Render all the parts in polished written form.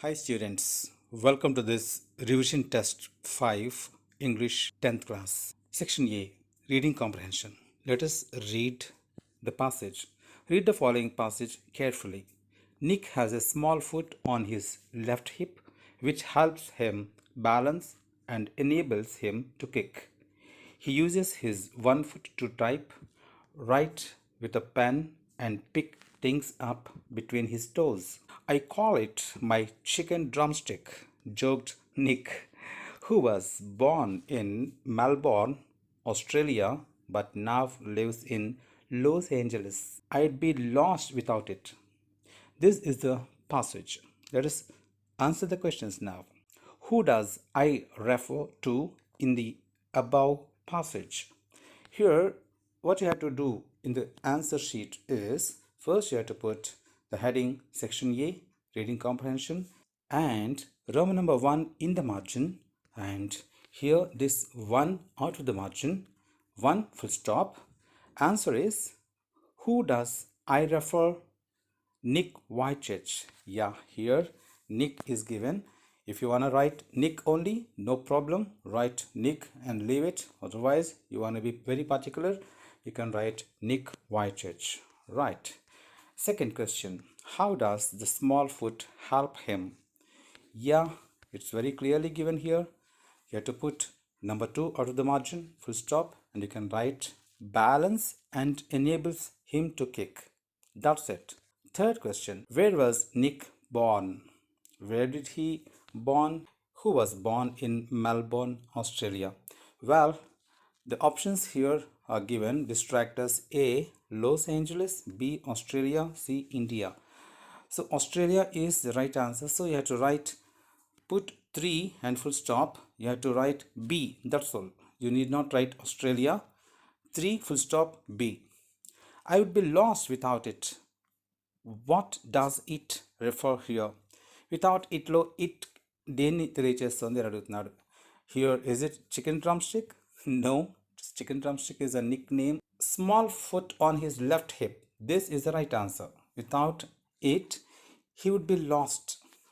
Hi students, welcome to this revision test 5 English 10th class. Section A, reading comprehension. Let us read the passage. Read the following passage carefully. Nick has a small foot on his left hip which helps him balance and enables him to kick. He uses his one foot to type, write with a pen, and pick things up between his toes. I call it my chicken drumstick, joked Nick, who was born in Melbourne, Australia, but now lives in Los Angeles. I'd be lost without it. This is the passage. Let us answer the questions now. Who does I refer to in the above passage? Here, what you have to do in the answer sheet is first you have to put the heading section A, reading comprehension, and Roman number 1 in the margin, and here this 1 out of the margin, 1 full stop. Answer is who does I refer? Nick Vujicic. Yeah, here Nick is given. If you want to write Nick only, no problem. Write Nick and leave it. Otherwise, you want to be very particular, you can write Nick Vujicic. Right. Second question. How does the small foot help him? Yeah, it's very clearly given here. You have to put number 2 out of the margin, full stop, and you can write balance and enables him to kick. That's it. Third question. Where was Nick born? Where did he born? Who was born in Melbourne, Australia? Well, the options here are given. Distract us: A. Los Angeles, B. Australia, C. India. So Australia is the right answer. So you have to write, put 3 and full stop. You have to write B. That's all. You need not write Australia. 3 full stop B. I would be lost without it. What does it refer here? Without itlo it దేన్ని తెలియచేస్తుంది అని అడుగుతున్నాడు. Here is it chicken drumstick? No, chicken drumstick is a nickname. Small foot on his left hip. This is the right answer. Without it he would be lost,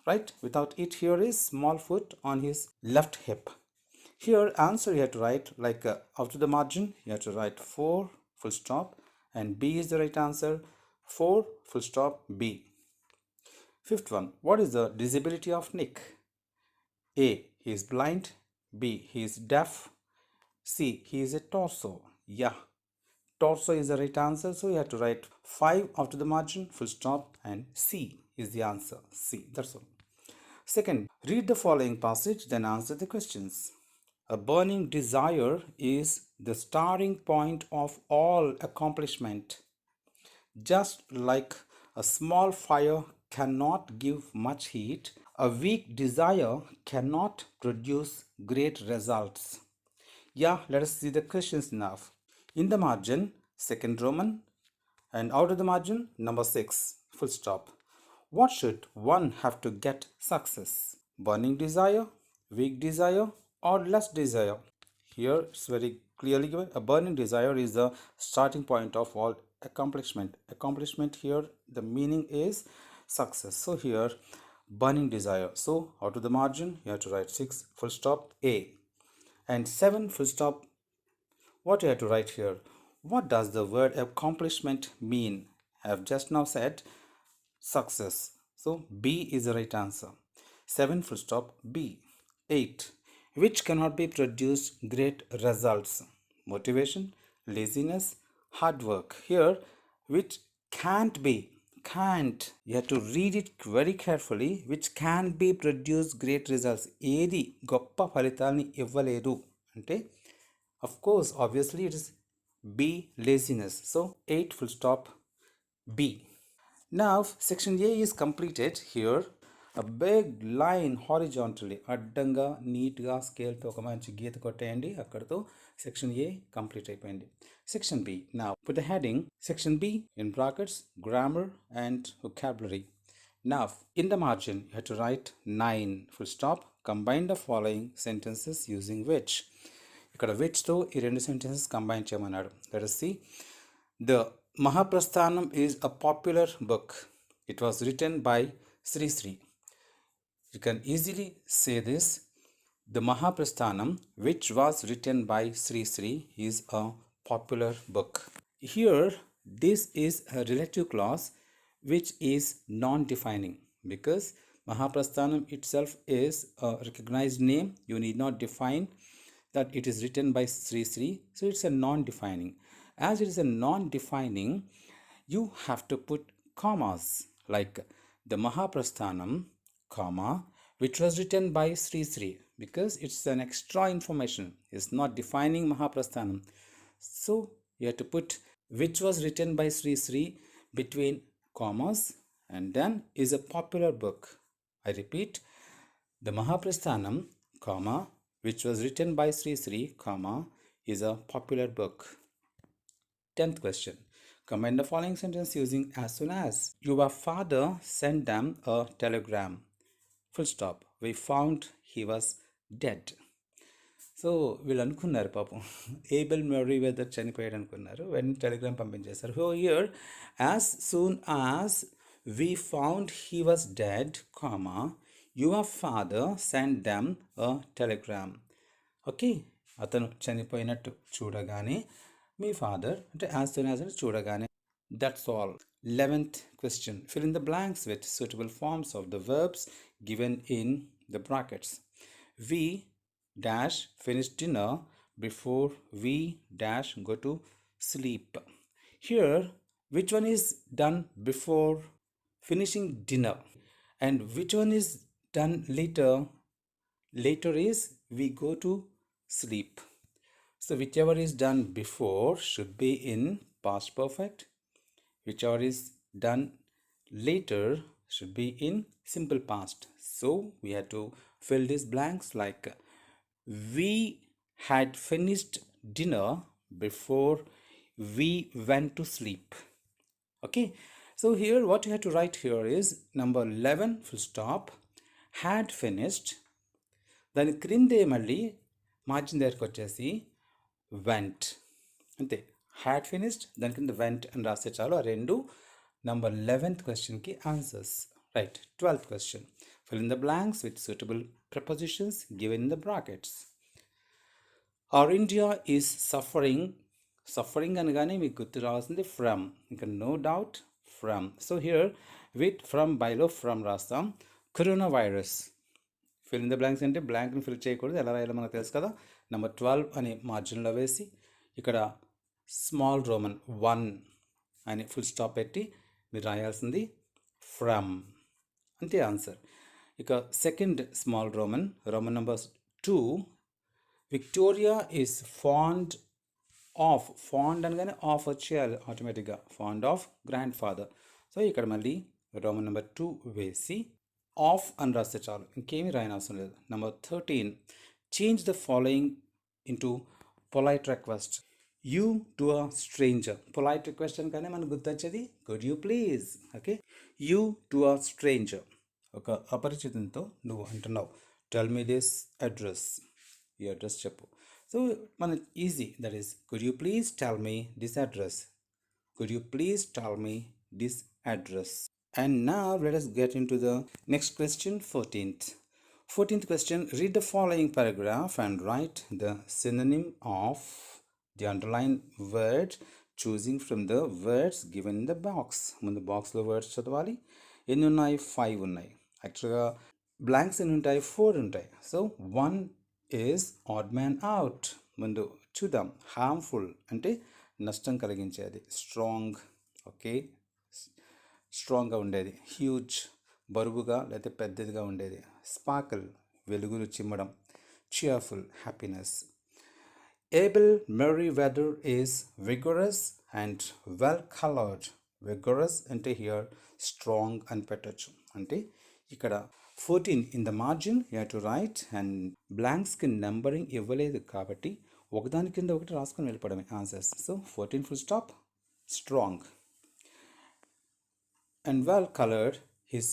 right? Without it, here is small foot on his left hip. Here answer you have to write like after the margin you have to write 4 full stop, and B is the right answer. 4 full stop B. Fifth one. What is the disability of Nick? A. He is blind. B. He is deaf. C. He is a torso. Yeah, torso is the right answer. So you have to write 5 after the margin, full stop, and C is the answer. C. That's all. Second, read the following passage, then answer the questions. A burning desire is the starting point of all accomplishment. Just like a small fire cannot give much heat, a weak desire cannot produce great results. Yeah, let us see the questions now. In the margin, second Roman, and out of the margin, number 6, full stop. What should one have to get success? Burning desire, weak desire, or less desire? Here it's very clearly given. A burning desire is the starting point of all accomplishment. Accomplishment here, the meaning is success. So here burning desire. So out of the margin you have to write 6 full stop A, and 7 full stop. What you have to write here? What does the word accomplishment mean? I have just now said success. So B is the right answer. 7 full stop B. 8. Which cannot be produced great results? Motivation, laziness, hard work. Here which can't be, can't, you have to read it very carefully. Which can be produce great results. ఏది గొప్ప ఫలితాన్ని ఇవ్వలేదు అంటే of course obviously it is B, laziness. So 8 full stop B. Now section A is completed. Here a big line horizontally అడ్డంగా నీట్గా స్కేల్తో ఒక మంచి గీత కొట్టేయండి. అక్కడతో సెక్షన్ ఏ కంప్లీట్ అయిపోయింది. Section B. Now put the heading section B in brackets, grammar and vocabulary. Now in the margin you have to write 9 full stop. Combine the following sentences using which. ఇక్కడ whichతో ఈ రెండు sentences combine చేయమన్నాడు. Let us see. The Mahaprasthanam is a popular book. It was written by Sri Sri. You can easily say this. The Mahaprasthanam, which was written by Sri Sri, is a popular book. Here, this is a relative clause which is non-defining because Mahaprasthanam itself is a recognized name. You need not define that it is written by Sri Sri. So it's a non-defining. As it is a non-defining, you have to put commas like the Mahaprasthanam, comma, which was written by Sri Sri because it's an extra information. It's not defining Mahaprasthanam. So you have to put which was written by Sri Sri between commas and then is a popular book. I repeat, the Mahaprasthanam, comma, which was written by Sri Sri, comma, is a popular book. 10th question. Combine the following sentence using as soon as. Your father sent them a telegram. Full stop. We found he was dead. So వీళ్ళు అనుకున్నారు పాపం Abel merry weather చనిపోయాడు అనుకున్నారు వెంటనే Telegram పంపించేశారు. So here as soon as we found he was dead comma your father send them a Telegram. Okay, అతను చనిపోయినట్టు చూడగానే మీ father అంటే యాజ్ సూన్ యాజ్ అంటే చూడగానే. That's all. 11th question. Fill in the blanks with suitable forms of the verbs given in the brackets. We dash finish dinner before we dash go to sleep. Here, which one is done before finishing dinner and which one is done later? Later is we go to sleep. So whichever is done before should be in past perfect. Whichever is done later should be in simple past. So we have to fill these blanks like we had finished dinner before we went to sleep. Okay, so here what you have to write here is number 11 full stop had finished. దాని క్రిందే మళ్ళీ margin దగ్గరకు వచ్చేసి went అంతే. had finished దాని కింద went అని రాస్తే చాలు. ఆ రెండు number 11th questionకి answers. Right. 12th question. Fill in the blanks with suitable prepositions given in the brackets. Our India is suffering. Suffering అనగానే మీకు గుర్తు రావాల్సింది ఫ్రమ్. ఇంకా no doubt from. So here with from బైలో ఫ్రమ్ రాస్తాం. Corona virus. Fill in the blanks అంటే బ్లాంక్ని fill చేయకూడదు, ఎలా రాయాలో మనకు తెలుసు కదా. నెంబర్ 12 అని మార్జిన్లో వేసి ఇక్కడ స్మాల్ రోమన్ 1 అని ఫుల్ స్టాప్ పెట్టి మీరు రాయాల్సింది ఫ్రమ్. అంతే ఆన్సర్. ఇక second small Roman number 2 Victoria is fond of. Fond అనగానే ఆఫ్ వచ్చేయాలి ఆటోమేటిక్గా. Fond of grand father. So ఇక్కడ మళ్ళీ రోమన్ నెంబర్ 2 వేసి ఆఫ్ అని రాస్తే చాలు, ఇంకేమీ రాయని అవసరం లేదు. Number 13 change the following into polite request. You to a stranger. Polite request అనగానే మనకు గుర్తొచ్చేది could you please. Okay, you to a stranger. ఒక అపరిచితంతో నువ్వు అంటున్నావు టెల్ మీ దిస్ అడ్రస్. ఈ అడ్రస్ చెప్పు. సో మనకి easy, that is could you please tell me this address. Could you please tell me this address. And now let us get into the next question, 14th. 14th question, read the following paragraph and write the synonym of the underlined word choosing from the words given in the box. ముందు బాక్స్లో words చదవాలి. ఎన్ని ఉన్నాయి? 5 ఉన్నాయి. యాక్చువల్గా blanks ఎన్ని ఉంటాయి? 4 ఉంటాయి. So 1 is odd man out. ముందు చూద్దాం. హార్మ్ఫుల్ అంటే నష్టం కలిగించేది. స్ట్రాంగ్, ఓకే, స్ట్రాంగ్గా ఉండేది. హ్యూజ్ బరువుగా లేకపోతే పెద్దదిగా ఉండేది. స్పార్కిల్ వెలుగులు చిమ్మడం. cheerful happiness. Able merry weather is vigorous and well coloured. Vigorous అంటే హియర్ స్ట్రాంగ్ అని పెట్టచ్చు. అంటే ఇక్కడ 14 in the margin you have to write. And బ్లాంక్స్కి నెంబరింగ్ ఇవ్వలేదు కాబట్టి ఒకదాని కింద ఒకటి రాసుకొని వెళ్ళిపోవడమే answers. So 14 full stop strong. And well colored his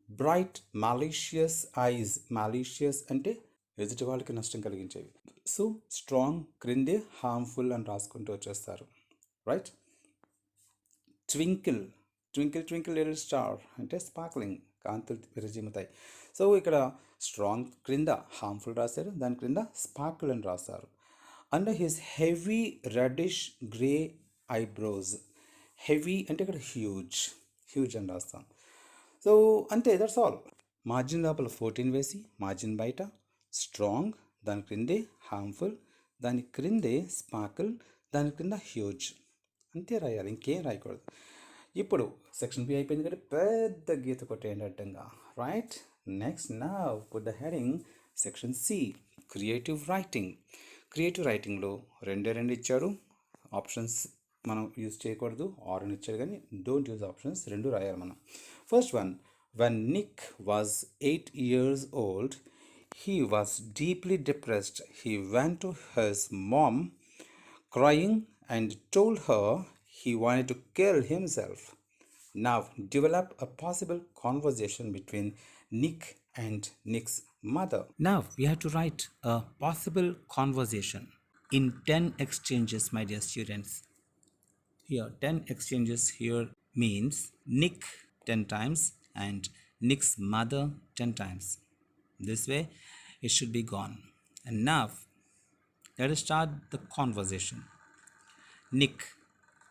bright malicious eyes. malicious అంటే ఎదుటి వాళ్ళకి నష్టం కలిగించేవి. సో స్ట్రాంగ్ క్రిందే హార్మ్ఫుల్ అని రాసుకుంటూ వచ్చేస్తారు. Right. Twinkle twinkle twinkle little star అంటే స్పార్క్లింగ్. కాంతులు విరజిమ్ముతాయి. సో ఇక్కడ స్ట్రాంగ్ క్రింద హార్మ్ఫుల్ రాశారు, దాని క్రింద స్పార్కిల్ అని రాశారు. Under his heavy reddish grey eyebrows. Heavy అంటే ఇక్కడ హ్యూజ్, హ్యూజ్ అని రాస్తాం. సో అంతే, దట్స్ ఆల్. మార్జిన్ లోపల 14 వేసి మార్జిన్ బయట స్ట్రాంగ్, దాని క్రిందే హార్మ్ఫుల్, దాని క్రిందే స్పార్కిల్, దాని క్రింద హ్యూజ్. అంతే రాయాలి, ఇంకేం రాయకూడదు. ఇప్పుడు సెక్షన్ బి అయిపోయింది కదా, పెద్ద గీత కొట్టేయండి అడ్డంగా. రైట్. నెక్స్ట్ నా put the heading section C, creative writing. Creative రైటింగ్లో రెండు ఇచ్చాడు. ఆప్షన్స్ మనం యూజ్ చేయకూడదు, ఆర్ అని ఇచ్చాడు కానీ డోంట్ యూజ్ ఆప్షన్స్, రెండు రాయాలి మనం. First one, when Nick was 8 years old, he was deeply depressed. He went to his mom crying and told her he wanted to kill himself. Now develop a possible conversation between Nick and Nick's mother. Now we have to write a possible conversation in 10 exchanges, my dear students. Here 10 exchanges here means Nick 10 times and Nick's mother 10 times. This way it should be gone. And now let us start the conversation. Nick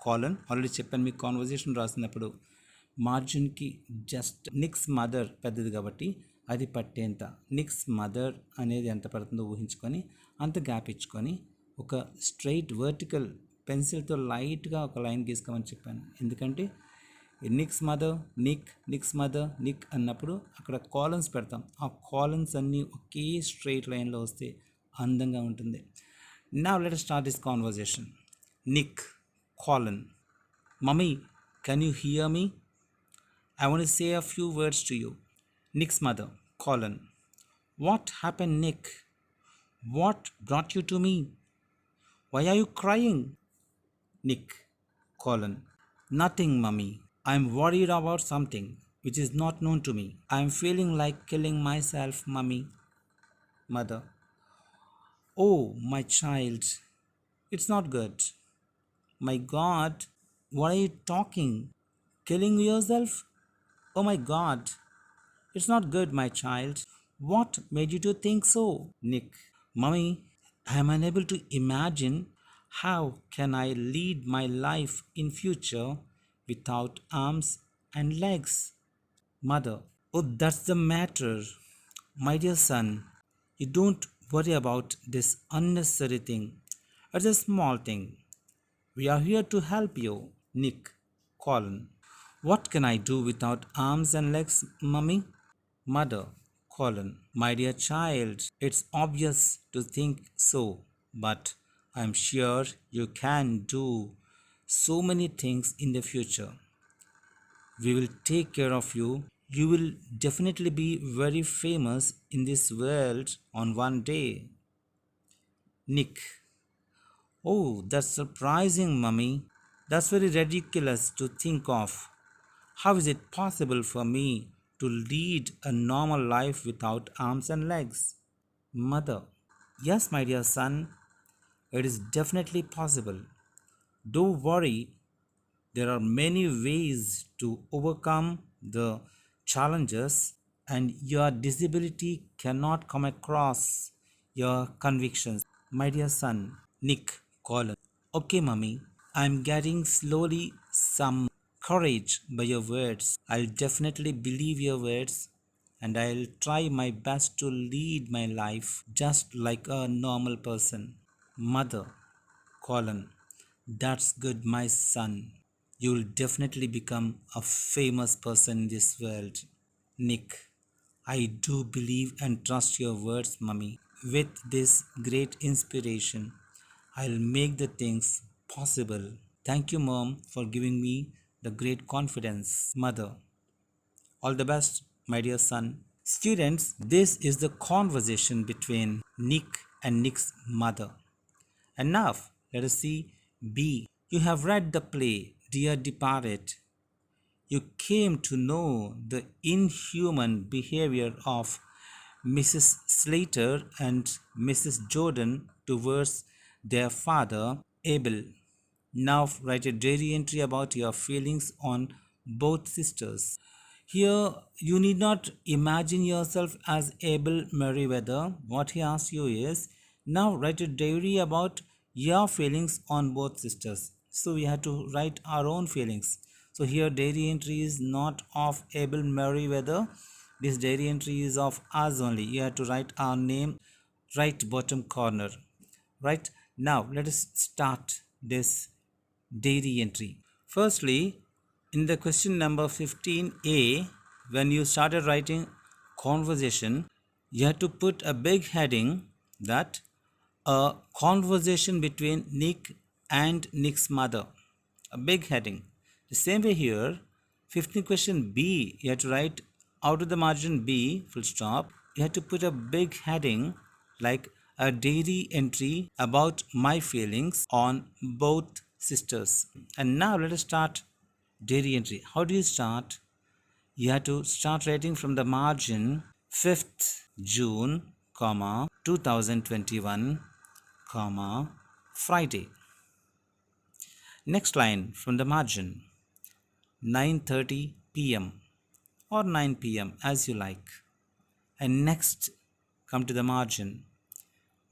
colon, already చెప్పాను మీకు conversation రాసినప్పుడు మార్జిన్కి just నిక్స్ mother పెద్దది కాబట్టి అది పట్టేంత, నిక్స్ mother అనేది ఎంత పడుతుందో ఊహించుకొని అంత గ్యాప్ ఇచ్చుకొని ఒక స్ట్రైట్ వర్టికల్ పెన్సిల్తో లైట్గా ఒక లైన్ గీసుకోమని చెప్పాను. ఎందుకంటే నిక్స్ మదర్, నిక్స్ మదర్, నిక్ అన్నప్పుడు అక్కడ కాలన్స్ పెడతాం. ఆ కాలన్స్ అన్నీ ఒకే స్ట్రైట్ లైన్లో వస్తే అందంగా ఉంటుంది. Now let us start this conversation. Nick colon, mummy can you hear me? I want to say a few words to you. Nick's mother colon, what happen Nick? What brought you to me? Why are you crying? Nick colon, nothing mummy. I am worried about something which is not known to me. I am feeling like killing myself, mummy. Mother, oh my child, it's not good. My God, what are you talking? Killing yourself? Oh my God, it's not good, my child. What made you to think so? Nick, mummy, I am unable to imagine how can I lead my life in future without arms and legs. Mother, oh that's the matter. My dear son, you don't worry about this unnecessary thing. It's a small thing. We are here to help you. Nick colon, what can I do without arms and legs, mummy? Mother colon, my dear child, it's obvious to think so, but I'm sure you can do so many things in the future. We will take care of you. You will definitely be very famous in this world on one day. Nick, oh, that's surprising, mummy. That's very ridiculous to think of. How is it possible for me to lead a normal life without arms and legs? Mother, yes, my dear son, it is definitely possible. Don't worry, there are many ways to overcome the challenges, and your disability cannot come across your convictions. My dear son, Nick colon, okay, mummy, I'm getting slowly some courage by your words. I'll definitely believe your words and I'll try my best to lead my life just like a normal person. Mother colon, that's good, my son. You'll definitely become a famous person in this world. Nick, I do believe and trust your words, mummy. With this great inspiration, I'll make the things possible. Thank you, mom, for giving me the great confidence. Mother, all the best, my dear son. Students, this is the conversation between Nick and Nick's mother. And now, let us see B. You have read the play, Dear Departed. You came to know the inhuman behavior of Mrs. Slater and Mrs. Jordan towards their father, Abel. Now write a diary entry about your feelings on both sisters. Here, you need not imagine yourself as Abel Merriweather. What he asks you is, now write a diary about your feelings on both sisters. So we have to write our own feelings. So here, diary entry is not of Abel Merriweather. This diary entry is of us only. You have to write our name right bottom corner. Right now, let us start this diary entry. Firstly, in the question number 15a, when you started writing conversation, you have to put a big heading that a conversation between Nick and Nick's mother. A big heading. The same way here, 15 question B, you have to write out of the margin B, full stop. You have to put a big heading like a diary entry about my feelings on both sisters. And now let us start diary entry. How do you start? You have to start writing from the margin 5th June, comma 2021, comma Friday. Next line from the margin 9:30 p.m. or 9 p.m. as you like. And next come to the margin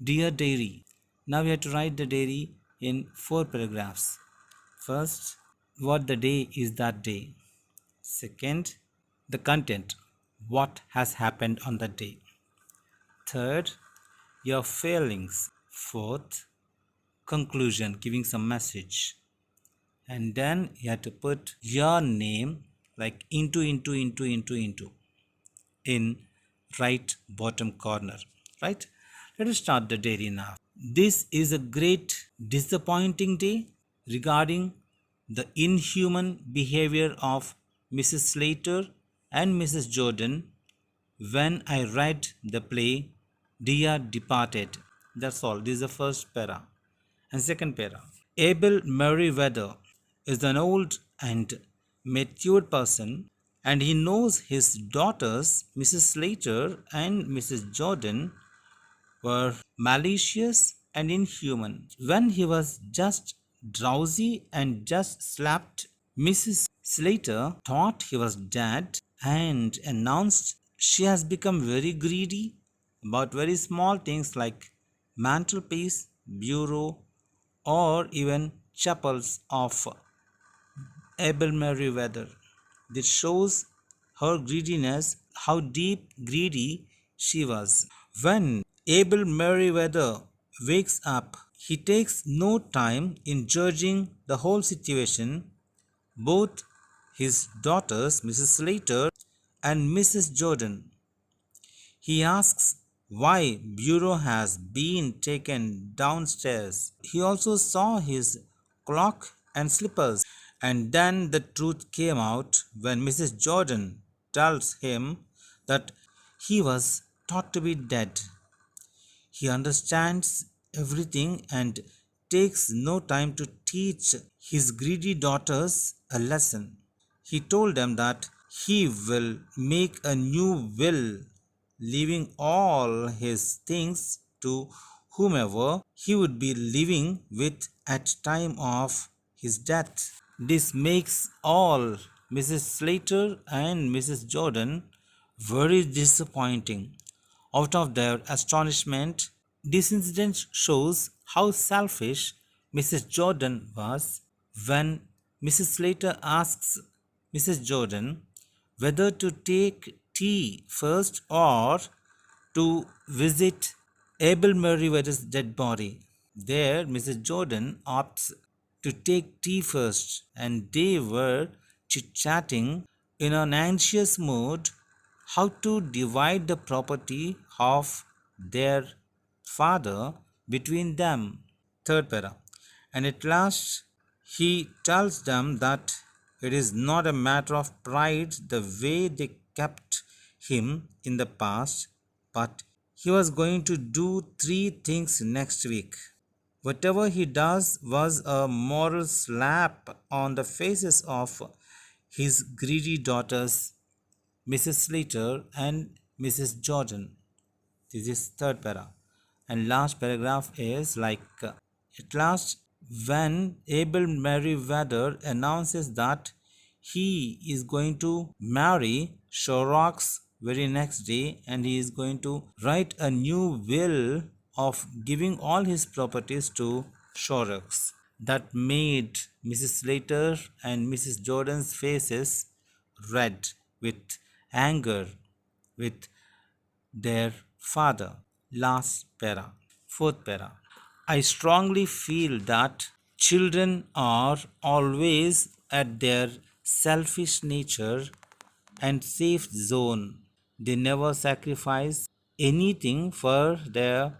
Dear Diary. Now you have to write the diary in 4 paragraphs. First, what the day is that day. Second, the content, what has happened on that day. Third, your feelings. Fourth, conclusion, giving some message. And then you have to put your name like into in right bottom corner. Right? Let us start the diary now. This is a great disappointing day regarding the inhuman behavior of Mrs. Slater and Mrs. Jordan when I read the play Dia Departed. That's all. This is the first para. And second para. Abel Merriweather is an old and matured person, and he knows his daughters, Mrs. Slater and Mrs. Jordan, were malicious and inhuman. When he was just drowsy and just slept, Mrs. Slater thought he was dead and announced she has become very greedy about very small things like mantelpiece, bureau, or even chapels of Abel Merriweather. This shows her greediness, how deep greedy she was. When Abel Merriweather wakes up, he takes no time in judging the whole situation. Both his daughters, Mrs. Slater and Mrs. Jordan. He asks why Bureau has been taken downstairs. He also saw his clock and slippers. And then the truth came out when Mrs. Jordan tells him that he was thought to be dead. He understands everything and takes no time to teach his greedy daughters a lesson. He told them that he will make a new will, leaving all his things to whomever he would be living with at time of his death. This makes all Mrs. Slater and Mrs. Jordan very disappointing. Out of their astonishment, this incident shows how selfish Mrs. Jordan was when Mrs. Slater asks Mrs. Jordan whether to take tea first or to visit Abel Merriweather's dead body. There, Mrs. Jordan opts to take tea first, and they were chit chatting in an anxious mood how to divide the property of their father between them. Third para. And at last he tells them that it is not a matter of pride the way they kept him in the past, but he was going to do 3 things next week. Whatever he does was a moral slap on the faces of his greedy daughters, Mrs. Slater and Mrs. Jordan. This is third para. And last paragraph is like at last when Abel Merriweather announces that he is going to marry Sherlock's very next day, and he is going to write a new will of giving all his properties to Sherlock's. That made Mrs. Slater and Mrs. Jordan's faces red with anger with their father. Last para. Fourth para. I strongly feel that children are always at their selfish nature and safe zone. They never sacrifice anything for their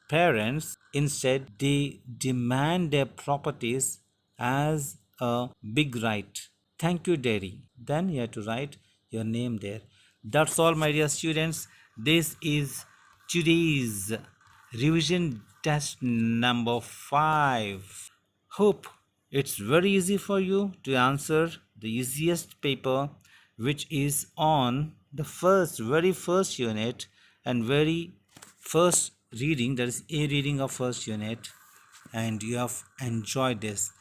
parents. Instead, they demand their properties as a big right. Thank you, Daddy. Then you have to write your name there. That's all, my dear students. This is today's revision test number 5. Hope it's very easy for you to answer the easiest paper, which is on the very first unit and very first reading, that is a reading of first unit, and you have enjoyed this.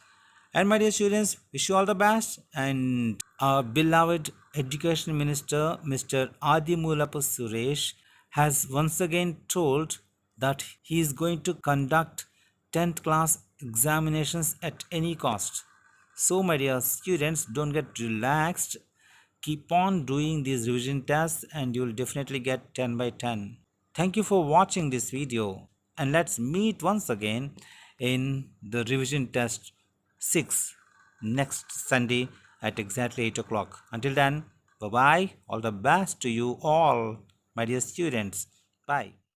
And my dear students, wish you all the best. And our beloved Education Minister, Mr. Adimulapu Suresh, has once again told that he is going to conduct 10th class examinations at any cost. So, my dear students, don't get relaxed. Keep on doing these revision tests and you'll definitely get 10 by 10. Thank you for watching this video, and let's meet once again in the revision test 6 next Sunday at exactly 8 o'clock. Until then, bye bye. All the best to you all, my dear students. Bye.